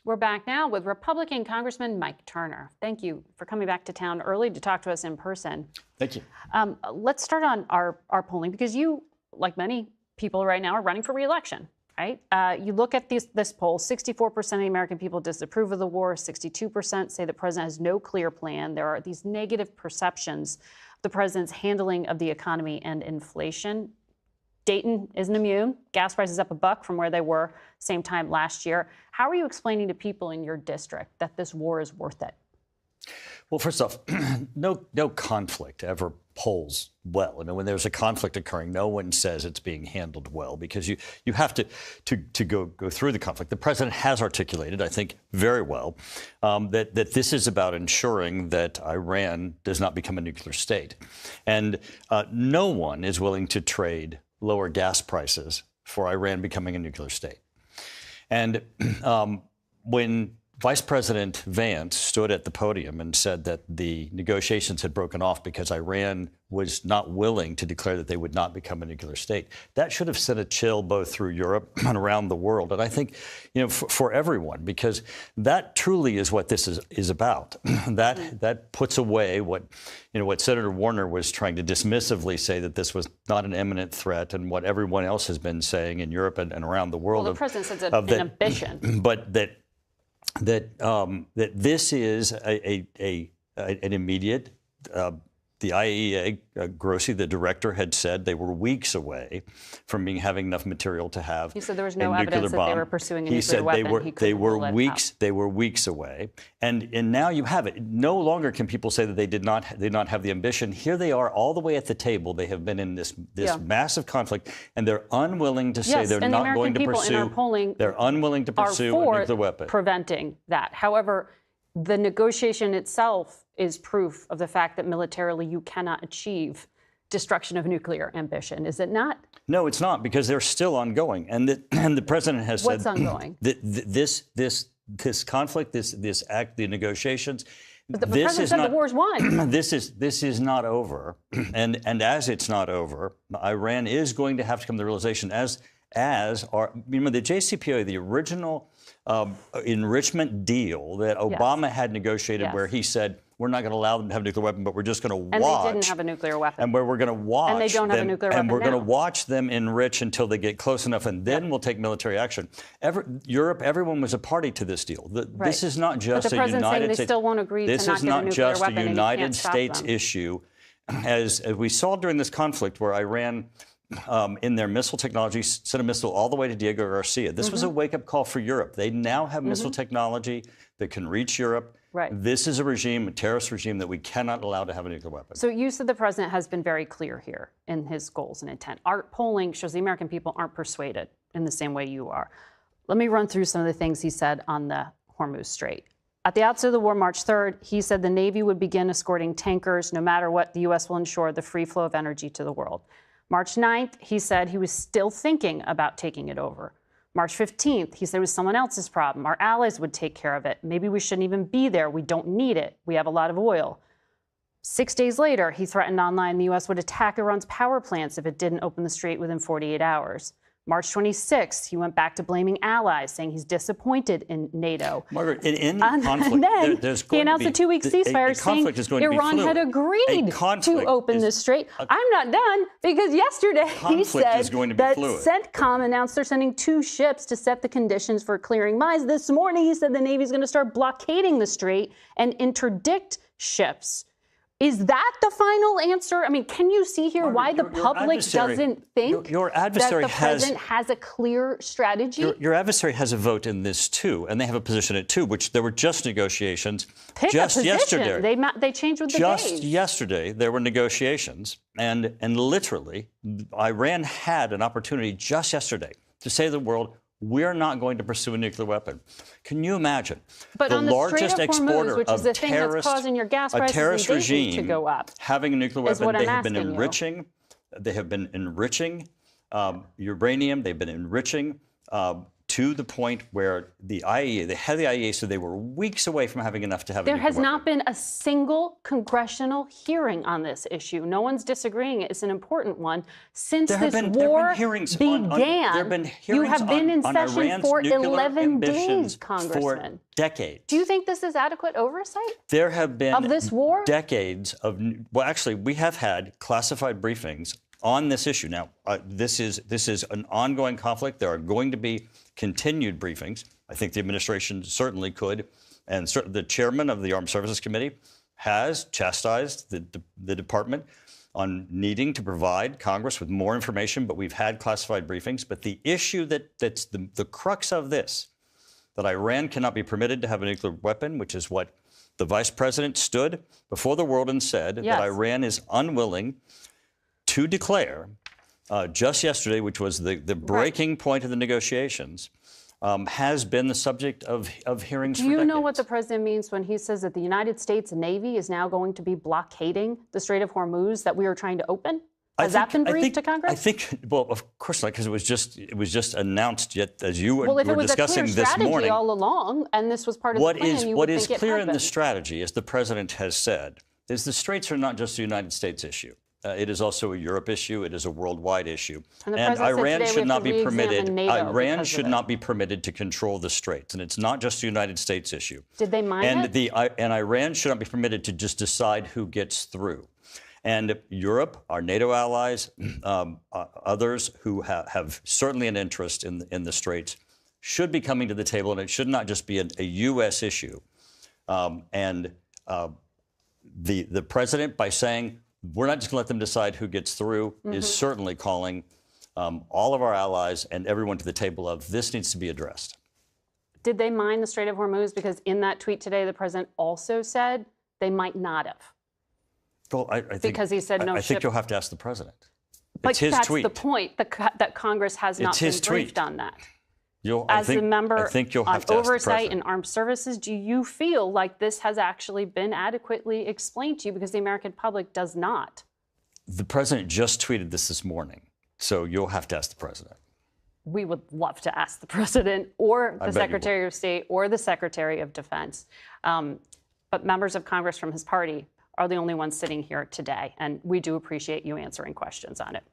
We're back now with Republican Congressman Mike Turner. Thank you for coming back to town early to talk to us in person. Thank you. Let's start on our polling, because you, like many people right now, are running for re-election, right? You look at this poll, 64% of the American people disapprove of the war, 62% say the president has no clear plan. There are these negative perceptions of the president's handling of the economy and inflation. Dayton isn't immune. Gas prices up $1 from where they were same time last year. How are you explaining to people in your district that this war is worth it? Well, first off, no conflict ever polls well. I mean, when there's a conflict occurring, no one says it's being handled well, because you have to go through the conflict. The president has articulated, I think, very well, that this is about ensuring that Iran does not become a nuclear state. And no one is willing to trade lower gas prices for Iran becoming a nuclear state. And when Vice President Vance stood at the podium and said that the negotiations had broken off because Iran was not willing to declare that they would not become a nuclear state, that should have sent a chill both through Europe and around the world. And I think, for everyone, because that truly is what this is about. That puts away what Senator Warner was trying to dismissively say, that this was not an imminent threat, and what everyone else has been saying in Europe and around the world. Well, the president says it's an ambition. But that this is an immediate. The IAEA, Grossi, the director, had said they were weeks away from having enough material to have. He said there was no evidence that they were pursuing a nuclear weapon. He said they were weeks away, and now you have it. No longer can people say that they did not have the ambition. Here they are, all the way at the table. They have been in this massive conflict, and they're unwilling to say they're not going to pursue. They're unwilling to pursue a nuclear weapon. Preventing that. However, the negotiation itself is proof of the fact that militarily you cannot achieve destruction of nuclear ambition, is it not? No, it's not, because they're still ongoing, and the president has said what's ongoing. This conflict, this act, the negotiations. But the president said the war's won. This is not over, and as it's not over, Iran is going to have to come to the realization, as the JCPOA, the original enrichment deal that Obama had negotiated, where he said, we're not going to allow them to have a nuclear weapon, but we're just going to watch. And they didn't have a nuclear weapon. And where we're going to watch. And they don't have a nuclear weapon. And we're going to watch them enrich until they get close enough, and then we'll take military action. Europe, everyone was a party to this deal. This is not just a United States. They still won't agree to not get a nuclear weapon. This is not just a United States issue, as we saw during this conflict, where Iran, in their missile technology, sent a missile all the way to Diego Garcia. This was a wake-up call for Europe. They now have missile technology that can reach Europe. Right. This is a terrorist regime, that we cannot allow to have a nuclear weapon. So you said the president has been very clear here in his goals and intent. Our polling shows the American people aren't persuaded in the same way you are. Let me run through some of the things he said on the Hormuz Strait. At the outset of the war, March 3rd, he said the Navy would begin escorting tankers. No matter what, the U.S. will ensure the free flow of energy to the world. March 9th, he said he was still thinking about taking it over. March 15th, he said it was someone else's problem. Our allies would take care of it. Maybe we shouldn't even be there. We don't need it. We have a lot of oil. 6 days later, he threatened online the U.S. would attack Iran's power plants if it didn't open the strait within 48 hours. March 26th, he went back to blaming allies, saying he's disappointed in NATO. Margaret, in any conflict, he announced a 2-week ceasefire, saying Iran had agreed to open the strait. I'm not done, because yesterday he said that CENTCOM announced they're sending 2 ships to set the conditions for clearing mines. This morning, he said the Navy's going to start blockading the strait and interdict ships. Is that the final answer? I mean, can you see here why the public doesn't think that the president has a clear strategy? Your adversary has a vote in this, too, and they have a position in it, too, which there were just negotiations yesterday. They changed with the Just yesterday, there were negotiations, and literally, Iran had an opportunity just yesterday to say to the world, we're not going to pursue a nuclear weapon. Can you imagine? But the largest exporter of a terrorist regime to go up, having a nuclear weapon, they have been enriching. They have been enriching uranium. They've been enriching to the point where the IAEA, the head of the IAEA, said they were weeks away from having enough to have a There nuclear has weapon. not been a single congressional hearing on this issue. No one's disagreeing. It's an important one. Since this war began, you have been in session for 11 days, Congressman. For decades. Do you think this is adequate oversight? There have been of this war? Decades of, well, actually, we have had classified briefings on this issue. Now, this is an ongoing conflict. There are going to be continued briefings. I think the administration certainly could, and the chairman of the Armed Services Committee has chastised the department on needing to provide Congress with more information, but we've had classified briefings. But the issue that's the crux of this, that Iran cannot be permitted to have a nuclear weapon, which is what the vice president stood before the world and said, yes, that Iran is unwilling to declare just yesterday, which was the breaking point of the negotiations, has been the subject of hearings for decades. Do you know what the president means when he says that the United States Navy is now going to be blockading the Strait of Hormuz that we are trying to open? Has that been briefed to Congress? I think, well, of course not, because it was just announced yet as you were discussing this morning. Well, if it was a clear strategy all along, and this was part of the plan, you would think it What is clear in the happened. strategy, as the president has said, is the straits are not just a United States issue. It is also a Europe issue. It is a worldwide issue. And Iran should not be permitted. Iran should not be permitted to control the straits, and it's not just a United States issue. Did they mine it? And Iran should not be permitted to just decide who gets through. And Europe, our NATO allies, others who have certainly an interest in the straits, should be coming to the table, and it should not just be a U.S. issue. The president, by saying we're not just going to let them decide who gets through, is certainly calling all of our allies and everyone to the table of this needs to be addressed. Did they mine the Strait of Hormuz? Because in that tweet today, the president also said they might not have. Well, I think, because he said no I think you'll have to ask the president. But it's his that's tweet. The point, that Congress has not been briefed on that. As a member on oversight and armed services, do you feel like this has actually been adequately explained to you? Because the American public does not. The president just tweeted this morning, so you'll have to ask the president. We would love to ask the president or the Secretary of State or the Secretary of Defense. But members of Congress from his party are the only ones sitting here today, and we do appreciate you answering questions on it.